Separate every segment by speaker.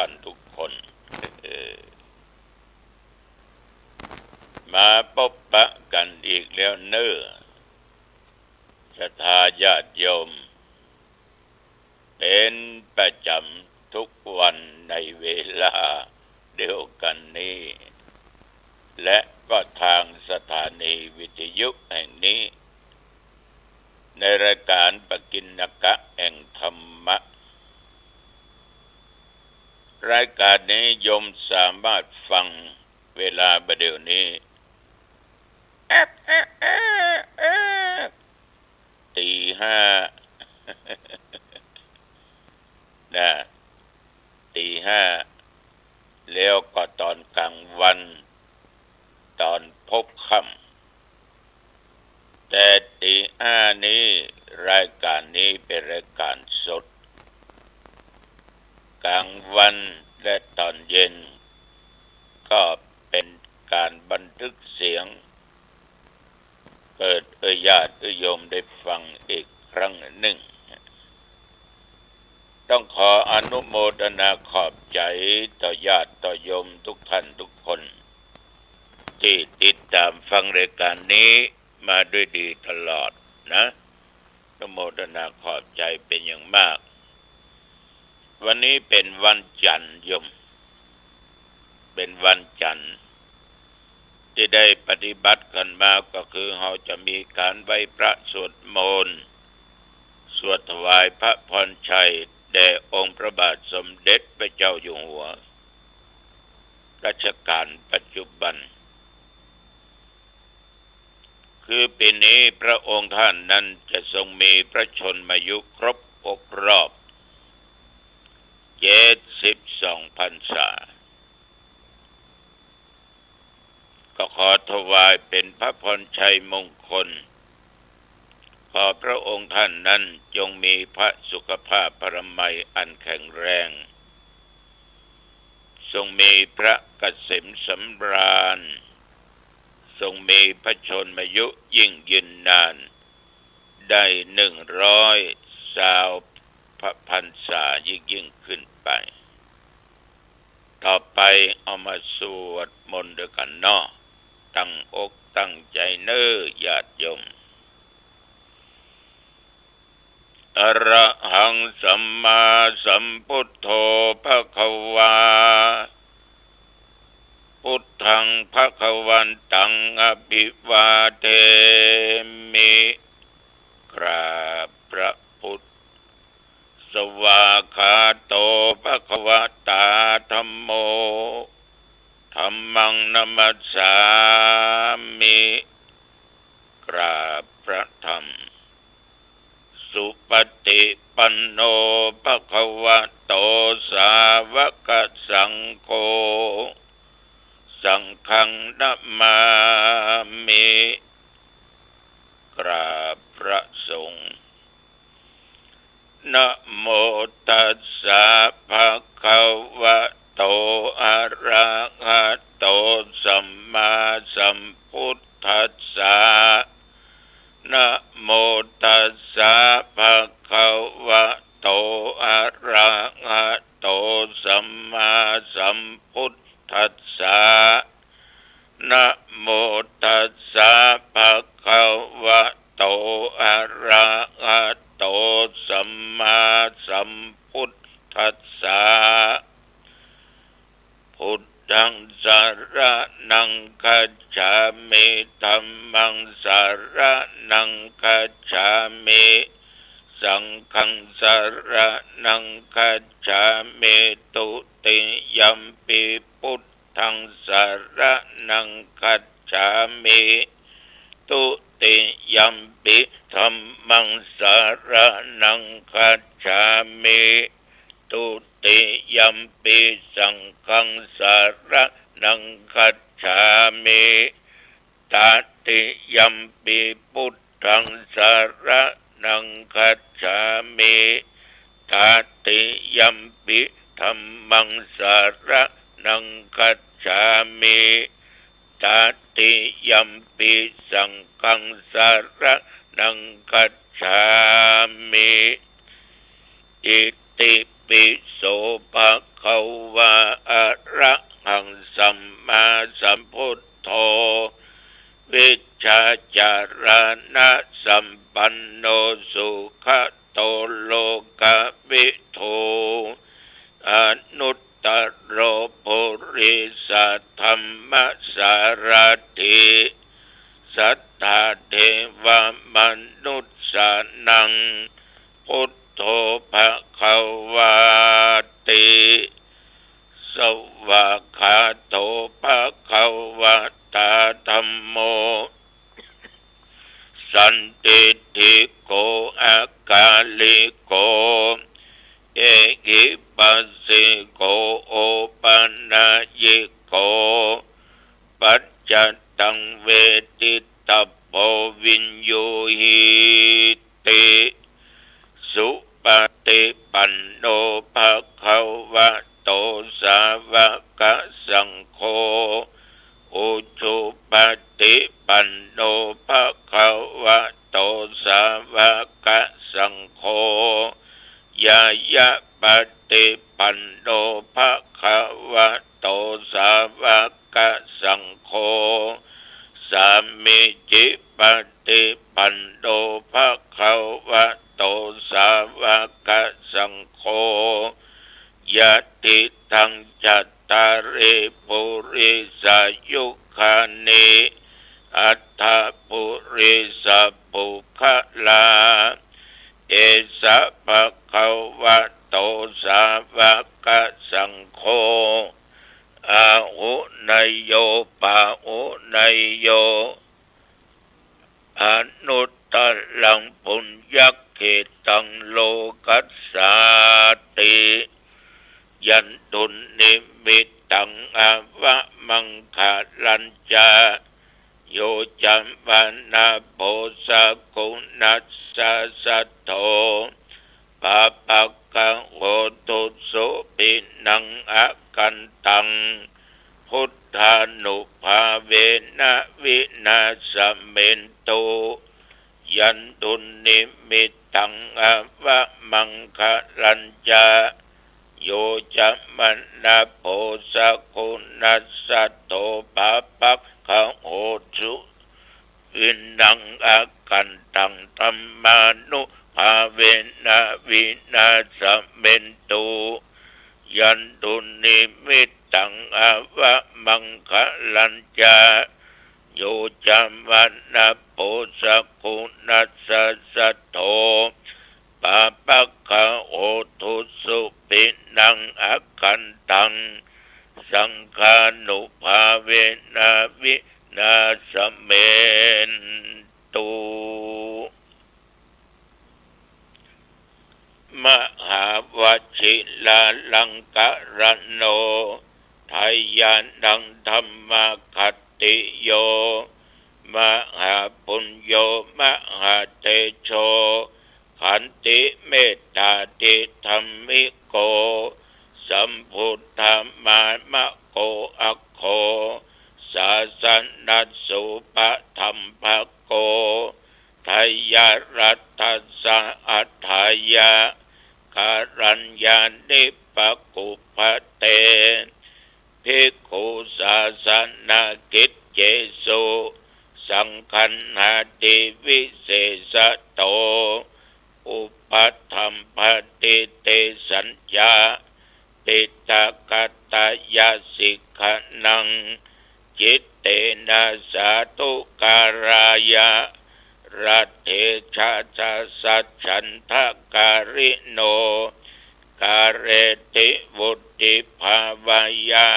Speaker 1: านทุกคนมาพบปะกันอีกแล้วเน้อศรัทธาญาติโยมเป็นประจำทุกวันในเวลาเดียวกันนี้และก็ทางสถานีวิทยุแห่งนี้ในรายการปกิณกะแห่งธรรมะรายการนี้โยมสามารถฟังเวลาประเดี๋ยวนี้ตีห้านะตีห้าแล้วก็ตอนกลางวันตอนพบค่ำแต่ตีห้านี้รายการนี้เป็นรายการสดกลางวันและตอนเย็นก็เป็นการบันทึกเสียงเปิดญาติโยมได้ฟังอีกครั้งหนึ่งต้องขออนุโมทนาขอบใจต่อญาติต่อโยมทุกท่านทุกคนที่ติดตามฟังรายการนี้มาด้วยดีตลอดนะอนุโมทนาขอบใจเป็นอย่างมากวันนี้เป็นวันจันทร์โยมเป็นวันจันทร์ที่ได้ปฏิบัติกันมาก็คือเราจะมีการไหว้พระสวดมนต์สวดถวายพระพรชัยแด่องค์พระบาทสมเด็จพระเจ้าอยู่หัวรัชกาลปัจจุบันคือปีนี้พระองค์ท่านนั้นจะทรงมีพระชนมายุครบ6 รอบ72 พรรษาก็ขอถวายเป็นพระพรชัยมงคลขอพระองค์ท่านนั้นจงมีพระสุขภาพพระมัยอันแข็งแรงทรงมีพระเกษมสำราญทรงมีพระชนมายุยิ่งยืนนานได้100 พรรษายิ่งขึ้นไปต่อไปเอามาสวดมนต์ด้วยกันเนาะตั้งอกตั้งใจเน้อญาติโยมอะระหังสัมมาสัมพุทโธภควาพุทธังภวันตังอภิวาเทมิกราบพระพุทธสวากขาโตภควตาธัมโมธัมมังนัมมัสสามิกราบพระธรรมสุปฏิปันโนภควโตสาวกสังโฆสังฆังนัมมามิกราบพระสงฆ์นะโมตัสสะภะคะวะโตอะระหะโตสัมมาสัมพุทธัสสะนะโมตัสสะภะคะวะโตอะระหะโตสัมมาสัมพุทธัสสะนะโมตัสสะภะคะวะโตอะระหะโตสัมมาสัมพุทธัสสะพุทธังสรณังคัจฉามิธัมมังสรณังคัจฉามิสังฆังสรณังคัจฉามิตุติยัมปิพุทธังสรณังคัจฉามิตุติยัมปิธัมมังสรณังคัจฉามิตุติยัมปิสังฆังสรณังคัจฉามิตติยัมปิพุทธังสรณังคัจฉามิตติยัมปิธัมมังสรณังคัจฉามิตติยัมปิสังฆังสรณังคัจฉามิอิติปิโสภะค ควะอะระหังสัมมาสัมพุทโธวิชชาจารณะสัมปันโนสุขโตโลกวิทูอนุตตโรปุริสธรรมสารถิสัทธาเทวมนุษย์สานังพุทโธภควาติสวากขาโตภควตาธัมโมสันติติโกอากาลิโกเอหิปัสสิโกโอปัญญิโกปัจจตังเวทิตาโพวินโยหิติสุปฏิปันโนภควโตสาวกสังโฆอุชุปฏิปันโนภควโตสาวกสังโฆยายะปฏิปันโนภควโตสาวกสังโฆสามิจิปฏิปันโนภควโตสาวกสังโฆยะติทังจัตตาริปุริสายุคานิอัตถปุริสปุคลาเอสะภควโตสาวกสังโฆอาหุนยโยปาหุนยโยอนุตตรังปุญญเขตังโลกัสสาติยันตุนิมิตตังอวะมังคะลัญจาโยจัมปนาโพสกุณัสสะสัทโธปะปะกะโหตุสุปินังอะกันตังพุทธานุภาเวนะวินาสเมนตุยันตุนิมิตตังอวะมังคะลัญจาโยจัมมนาโพสกุณัสสะโตปะปะกะโหตุวินังอากันตังธัมมานุภาเวนะวินาสเมนตุยันตุนิมิตตังอวะมังคะลัญจาโยจัมมนาโพสกุณัสสะสัทโธปะปะกะโหตุสุปินังอากันตังสังฆานุภาเวนะวินาสเมนตุมหาวชิลาลังกะรโนทายานังธัมมคัตติโยมหาปุญโยมหาเตโชขันติเมตตาติธรรมิโกสัมพุทธามามะโกอัคโคสาสนัสสุปะธรรมภโกทายารัตถสะอัฏฐายะการัญญานิปกุปเตภิกขุสาสนากิจเจสุสังคันหาติวิเศษโตอุปัฏฐัมภติเตสัญญาติตกัตตยสิกขนังจิตเตนะสาตุการายะรัตเถชะจะสัจฉันทะการิโนการเรติวุติภาวายะ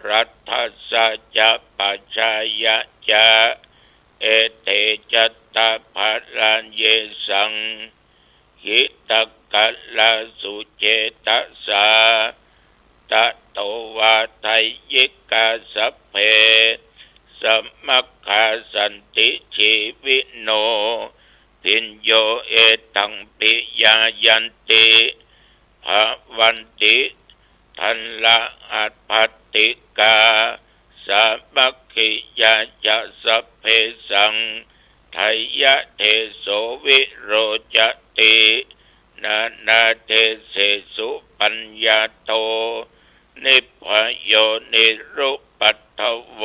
Speaker 1: รัตถัสสะจะปัจจายะจะเอเตจัตตาภาลัญเยสังหิตกัลลสุเจตสาตะโตวาไทยิกาสัพเพสมัคคาสันติชีวิโนพิญโยเอตังปิยายันติภวันติทันละอัตภัตติกาสัพพคิยาจะสัพเพสังไทยะเทโสวิโรจตินานาเทเสสุป ปัญญาโตนิพพโยนิรุปัตถโว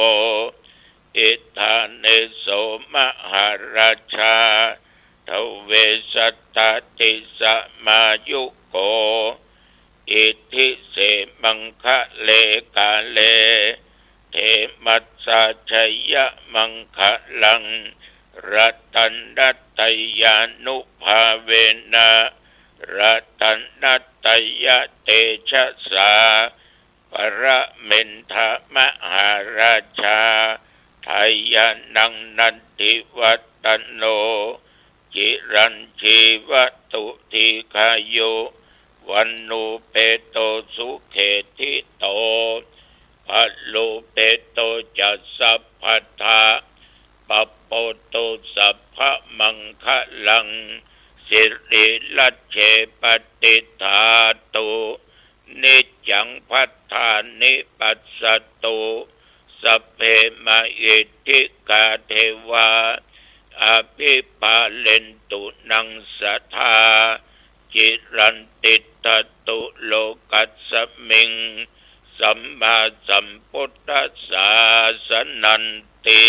Speaker 1: อิทาเนโสมหาราชาทเวสัตตติสมายุโกอิทิเสมังคะเลกาเลเทมัสสะชยมังคะลังรัตันนัตตยานุภาเวนะรัตันนัตตยเตชะสาปรเมนทมหาราชาไทยานังนันติวัตโนจิรันชีวตุทิคายุวันนูเปโตสุเขติโตภัลโลเปโตจัสสัพพทาปัปโปโตสัพพมังคะลังสิริลัจเฉปฏิทาตุนิจจังพัฏฐานิปัสสตุสัพเพมาอิทิกาเทวาอภิปาเลนตุนังสัทธาจิรันติตตุโลกัสสมิงสัมมาสัมพุทธัสสะสนันติ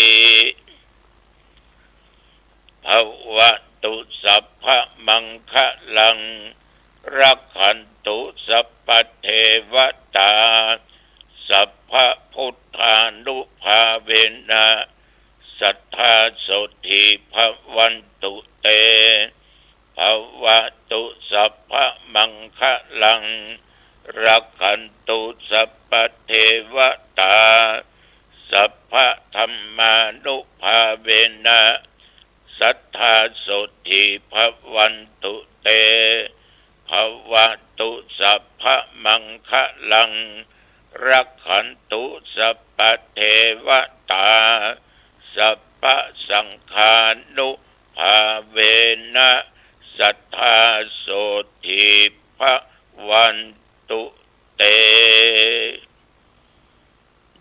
Speaker 1: ภวตุสัพพมังคะลังรักขันตุสัพพเทวตาสัพพพุทธานุภาเวนะสัทธาโสทิภวันตุเตภวตุสัพพมังคะลังรักขันตุสัพพเทวตาสัพพธัมมานุภาเวนะสัทธาโสทิภวันตุเตภวตุสัพพมังคะลังรักขันตุสัพพเทวตาสัพพสังฆานุภาเวนะสัทธาโสทิภวันตุเต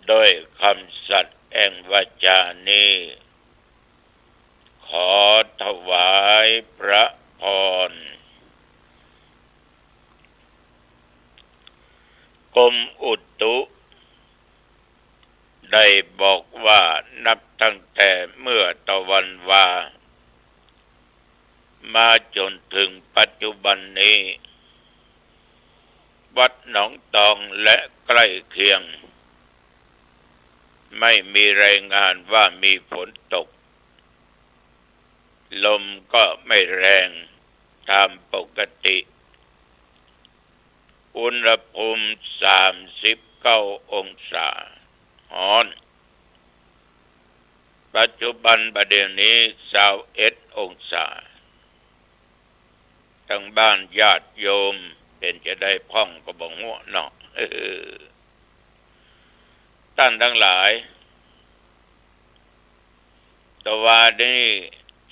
Speaker 1: โดยคำสัตย์แห่งวาจานี้ขอถวายพระพรกรมอุตุได้บอกว่านับตั้งแต่เมื่อตะวันวามาจนถึงปัจจุบันนี้วัดหนองตองและใกล้เคียงไม่มีรายงานว่ามีฝนตกลมก็ไม่แรงตามปกติอุณหภูมิ39 องศาร้อนปัจจุบันประเดี๋ยวนี้21 องศาทั้งบ้านญาติโยมเป็นจะได้พ่องก็บ่งัวเนาะท่านทั้งหลายแตว่านี้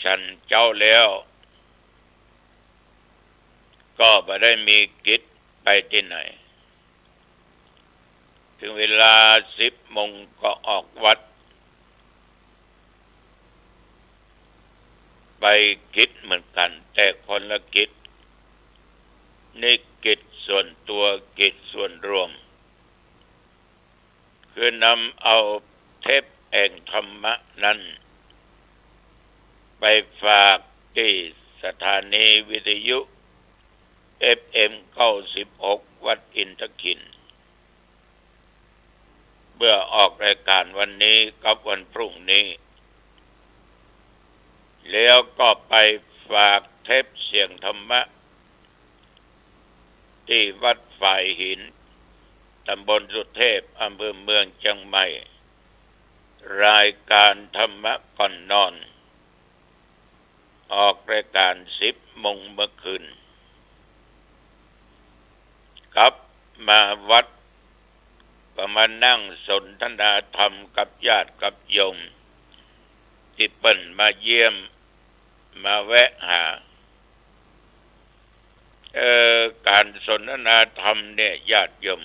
Speaker 1: ฉันเจ้าแล้วก็บ่ได้มีกิจไปที่ไหนถึงเวลา10 โมงก็ออกวัดไปกิจเหมือนกันแต่คนละกิจนี่กิจส่วนตัวกิจส่วนรวมคือนำเอาเทปแห่งธรรมะนั้นไปฝากที่สถานีวิทยุ FM 96 วัดอินทขินเมื่อออกรายการวันนี้กับวันพรุ่งนี้แล้วก็ไปฝากเทปเสียงธรรมะที่วัดฝ่ายหินตำบลสุเทพอำเภอเมืองเชียงใหม่รายการธรรมะก่อนนอนออกรายการ10 โมงเมื่อคืนครับมาวัดก็มานั่งสนทนาธรรมกับญาติกับโยมที่เปิ้นมาเยี่ยมมาแวะหาการสนทนาธรรมเนี่ยญาติโยม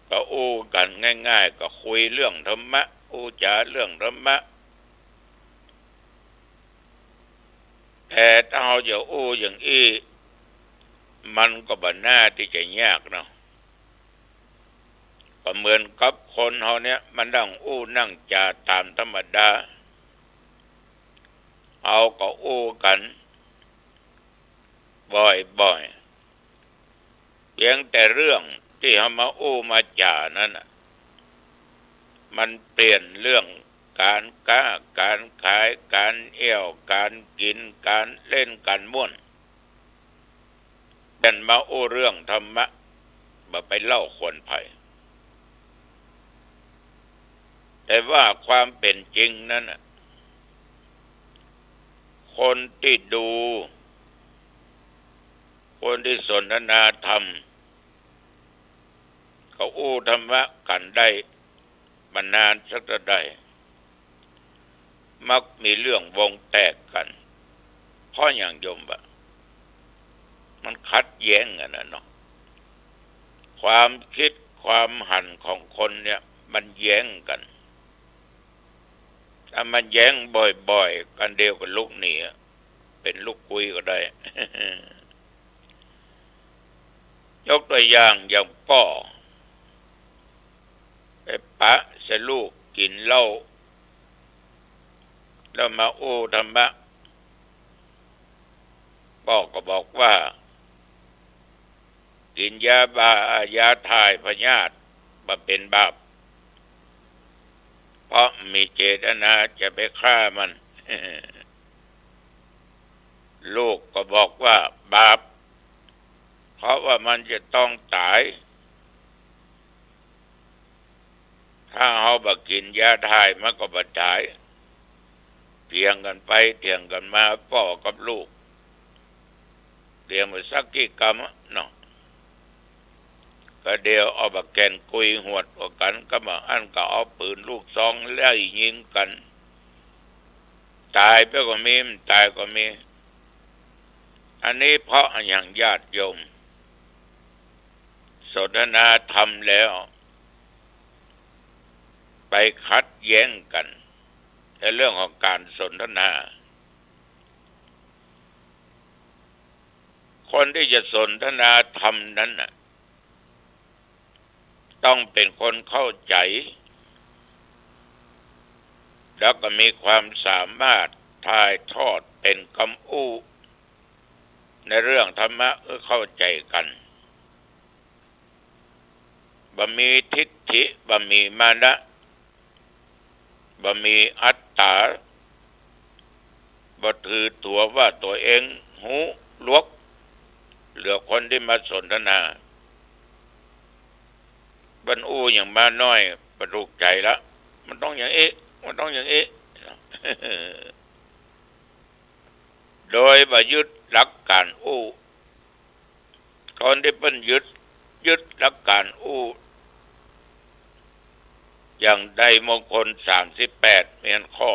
Speaker 1: ก็อู้กันง่ายๆก็คุยเรื่องธรรมะอู้จาเรื่องธรรมะแต่ถ้าเราจะอู้อย่างอี้ มันก็บ่น่าที่จะยากเนาะก็เหมือนกับคนเฮาเนี่ยมันนั่งนั่งจาตามธรรมดาเอาก็กันบ่อยๆเพียงแต่เรื่องที่เฮามามาจานั่นน่ะมันเปลี่ยนเรื่องการค้าการขายการเอี่ยวการกินการเล่นการม่วนเป็นมาเรื่องธรรมะบ่ไปเล่าคนไผ่แต่ว่าความเป็นจริงนั้นน่ะคนที่ดูคนที่สนทนาธรรมเขาธรรมะกันได้มานานสักใดมักมีเรื่องวงแตกกันเพราะอย่างโยมว่ามันขัดแย้งกันนะเนาะความคิดความหันของคนเนี่ยมันแย้งกันถ้ามันแย้งบ่อยๆกันเดียวกับลูกหนีเป็นลูกคุยก็ได้ ยกตัวอย่างพ่อไปปะสลูกกินเหล้าแล้วมาธรรมะพ่อก็บอกว่ากินยาบ้ายาถ่ายพยาธิมาเป็นบาปเพราะมีเจตนาจะไปฆ่ามัน ลูกก็บอกว่าบาปเพราะว่ามันจะต้องตายถ้าเอาบักกินยาถ่ายมันก็บ่ตายเถียงกันไปเถียงกันมาพ่อกับลูกเถียงไปสักกี่กรรมเนาะก็เดียวเอาบักแกนกุยหวดกันก็มาอันก็เอาปืนลูกซองไล่ยิงกันตายไปก็มีตายก็มีอันนี้เพราะอย่างญาติโยมสนทนาธรรมแล้วไปขัดแย้งกันในเรื่องของการสนทนาคนที่จะสนทนาธรรมนั้นน่ะต้องเป็นคนเข้าใจแล้วก็มีความสามารถถ่ายทอดเป็นคำในเรื่องธรรมะเข้าใจกันบ่มีทิฏฐิบ่มีมานะบ่มีอัตตาบ่ถือตัวว่าตัวเองหูลวกเหลือคนที่มาสนทนาบรรอย่างมาน้อยประดุกใจละมันต้องอย่างนี้มันต้องอย่างนี้ โดยบ่ยึดหลักการคนที่เป็นยึดหลักการอย่างใดมงคล38เมียนข้อ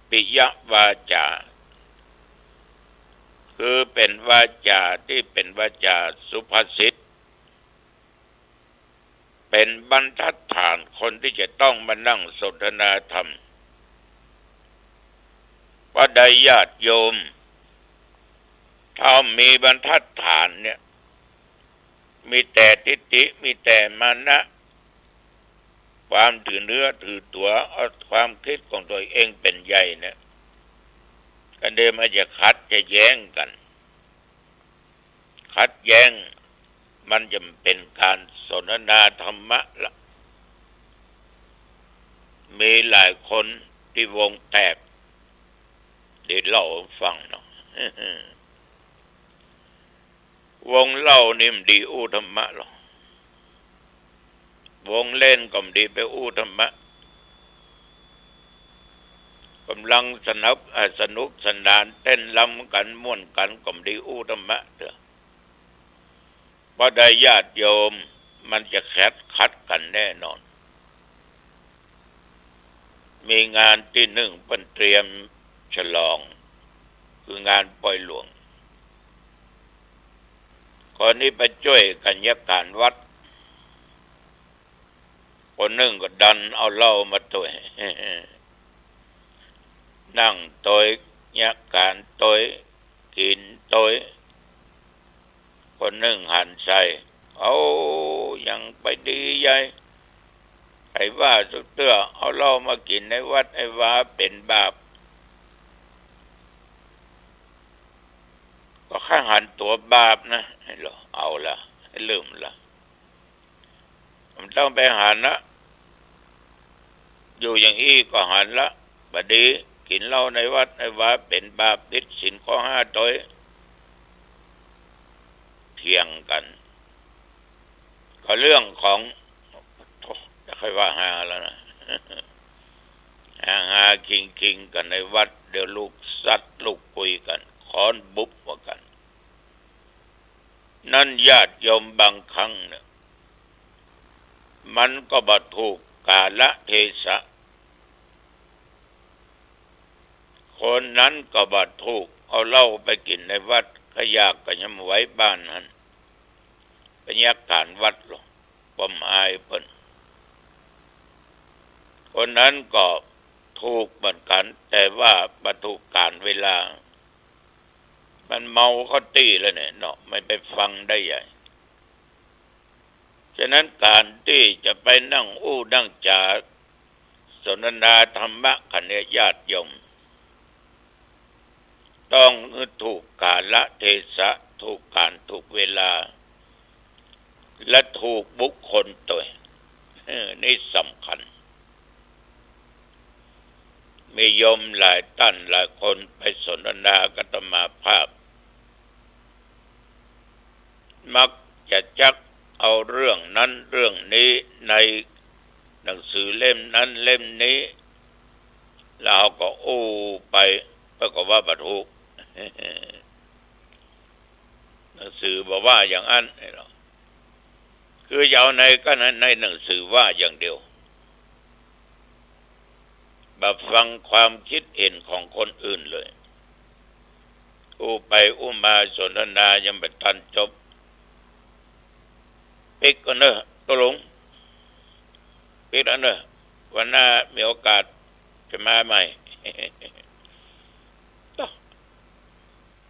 Speaker 1: ปิยวาจาคือเป็นวาจาที่เป็นวาจาสุภาษิตเป็นบรรทัดฐานคนที่จะต้องมานั่งสนทนาธรรมว่าใดญาติโยมถ้ามีบรรทัดฐานเนี่ยมีแต่ทิฏฐิมีแต่มานะความถือเนื้อถือตัวเอาความคิดของตัวเองเป็นใหญ่เนี่ยก็เดิมมาจะขัดจะแย้งกันขัดแย้งมันจะเป็นการสนทนาธรรมะละมีหลายคนที่วงแตกได้เล่าฟังเนาะ วงเล่านี่มันดีธรรมะหรอวงเล่นก็ดีไปธรรมะกำลังสนุกสนานเต้นรำกันม่วนกันก็ดีธรรมะเถอะพอได้ญาติโยมมันจะขัดกันแน่นอนมีงานที่หนึ่งเพิ่นเตรียมฉลองคืองานปล่อยหลวงคนนี้ไปช่วยกันยการวัดคนหนึ่งก็ดันเอาเหล้ามาตวยนั่งตวยยการตวยกินตวย คนหนึ่งหันใส่เอายังไปดีใหญ่ไอ้ว่าสุดเตื้อเอาเหล้ามากินในวัดไอ้ว่าเป็นบาปก็ข้าหันตัวบาปนะให้เราเอาละให้ลืมละมันต้องไปหันละอยู่อย่างอี้ก็หันละบดีกินเหล้าในวัดไอ้ว่าเป็นบาปผิดศีลข้อ5ตัวเถียงกันก็เรื่องของจะค่อยว่าหาแล้วนะหาคิงกันในวัดเดี๋ยวลูกสัตว์ลูกคุยกันค้อนบุบว่ากันนั่นญาติโยมบางครั้งเนี่ยมันก็บ่ถูกกาลเทศะคนนั้นก็บ่ถูกเอาเหล้าไปกินในวัดขยากก็ยังไว้บ้านนั้นบรรยากาศวัดหรอกบ่มอายเพิ่นคนนั้นก็ถูกเหมือนกันแต่ว่าบ่ถูกการเวลามันเมาเขาตีแล้วเนี่ยเนาะไม่ไปฟังได้ใหญ่ฉะนั้นการที่จะไปนั่งนั่งจาสนทนาธรรมะกันเนี่ยญาติโยมต้องถูกกาลเทศะถูกการถูกเวลาและถูกบุคคลตัวนี่สำคัญมีโยมหลายท่านหลายคนไปสนทนากับอาตมาภาพมักจะจักเอาเรื่องนั้นเรื่องนี้ในหนังสือเล่มนั้นเล่มนี้แล้วก็ไปปรากฏว่าบ่ถูกหนังสือบอกว่าอย่างนั้นคือเอาในก็ในหนังสือว่าอย่างเดียวแบบฟังความคิดเห็นของคนอื่นเลยไปมาสนทนายังไม่ทันจบปิกก็เนอะก็หลงปิกแล้วเนอะวันหน้ามีโอกาสจะมาใหม่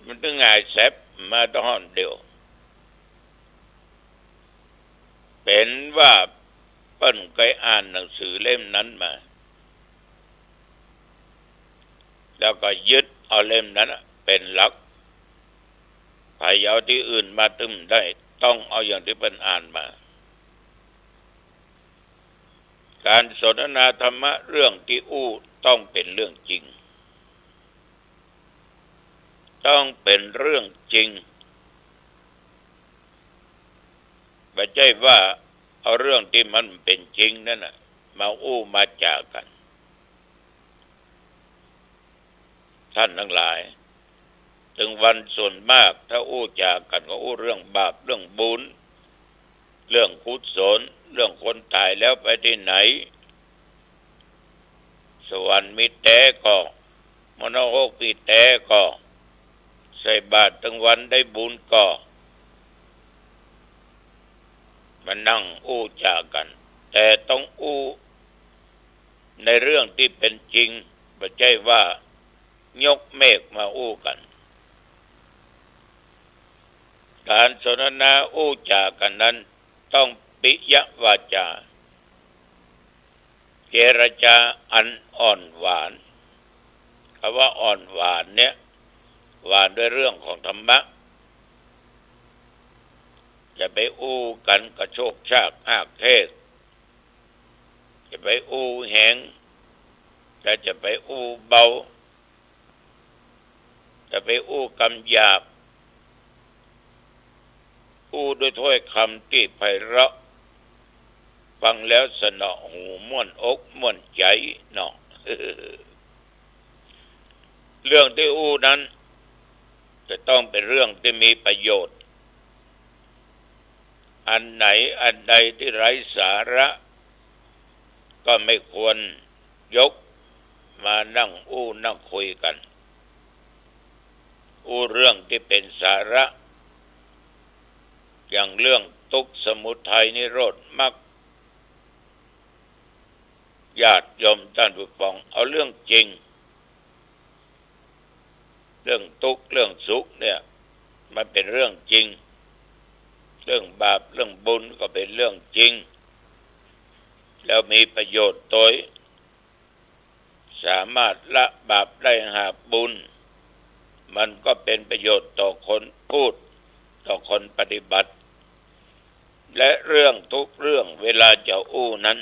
Speaker 1: มันต้องง่ายแซ่บมาตอนเดียวเป็นว่าเปิ้นเคยอ่านหนังสือเล่มนั้นมาแล้วก็ยึดเอาเล่มนั้นเป็นหลักใครเอาที่อื่นมาตึมได้ต้องเอาอย่างที่เปิ้นอ่านมาการสนทนาธรรมะเรื่องที่ต้องเป็นเรื่องจริงต้องเป็นเรื่องจริงไม่ใช่ว่าเอาเรื่องที่มันเป็นจริงนั่นน่ะมามาจากกันท่านทั้งหลายถึงวันส่วนมากถ้าจากกันก็เรื่องบาปเรื่องบุญเรื่องกุศลเรื่องคนตายแล้วไปที่ไหนสวรรค์มีแต่ก็มโนโลกมีแต่ก็ใส่บาตรทั้งวันได้บุญก็มันนั่งจากกันแต่ต้องในเรื่องที่เป็นจริงไม่ใช่ว่ายกเมฆมากันการสนทนาจากกันนั้นต้องปิยวาจาเจรจาอันอ่อนหวานคำว่าอ่อนหวานเนี่ยหวานด้วยเรื่องของธรรมะจะไปกันกระโชกชากอ้ากเทศจะไปแหงแต่จะไปเบาจะไปคำหยาบด้วยถ้อยคำที่ไพเราะฟังแล้วสนอหูม่วนอกม่วนใจเนาะ เรื่องที่นั้นจะต้องเป็นเรื่องที่มีประโยชน์อันไหนอันใดที่ไร้สาระก็ไม่ควรยกมานั่งนั่งคุยกันเรื่องที่เป็นสาระอย่างเรื่องทุกข์สมุทัยนิโรธมรรคญาติโยมท่านผู้ฟังเอาเรื่องจริงเรื่องทุกข์เรื่องสุขเนี่ยมันเป็นเรื่องจริง เรื่องบาปเรื่องบุญก็เป็นเรื่องจริงแล้วมีประโยชน์โดยสามารถละบาปได้หาบุญมันก็เป็นประโยชน์ต่อคนพูดต่อคนปฏิบัติและเรื่องทุกเรื่องเวลาจะอู้นั้น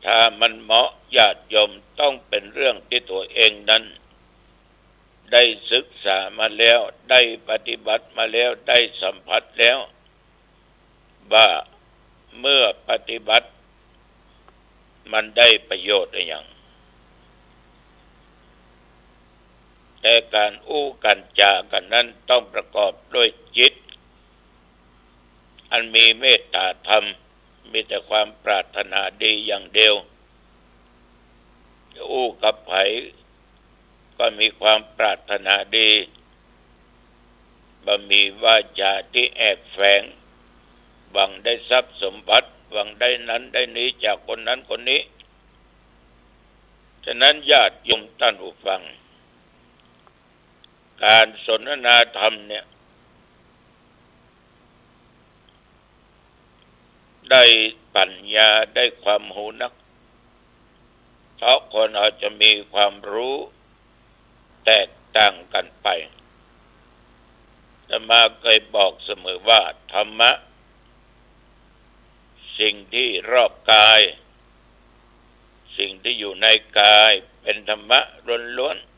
Speaker 1: ถ้ามันเหมาะญาติโยมต้องเป็นเรื่องที่ตัวเองนั้นได้ศึกษามาแล้วได้ปฏิบัติมาแล้วได้สัมผัสแล้วว่าเมื่อปฏิบัติมันได้ประโยชน์อย่างแต่การอู้กันจากันนั้นต้องประกอบด้วยจิตอันมีเมตตาธรรมมีแต่ความปรารถนาดีอย่างเดียวอู้กับไผก็มีความปรารถนาดีบ่มีวาจาที่แอบแฝงหวังได้ทรัพย์สมบัติหวังได้นั้นได้นี้จากคนนั้นคนนี้ฉะนั้นญาติโยมท่านผู้ฟังการสนทนาธรรมเนี่ยได้ปัญญาได้ความหูนักเพราะคนอาจจะมีความรู้แตกต่างกันไปอาตมาเคยบอกเสมอว่าธรรมะสิ่งที่รอบกายสิ่งที่อยู่ในกายเป็นธรรมะล้วนๆ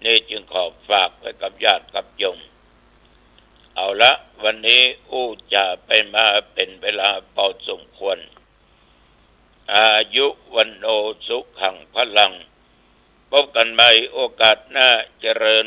Speaker 1: นี่จึงขอฝากไว้กับญาติกับโยมเอาละวันนี้อู้จะไปมาเป็นเวลาพอสมควรอายุวันโนสุขังพลังพบกันใหม่โอกาสหน้าเจริญ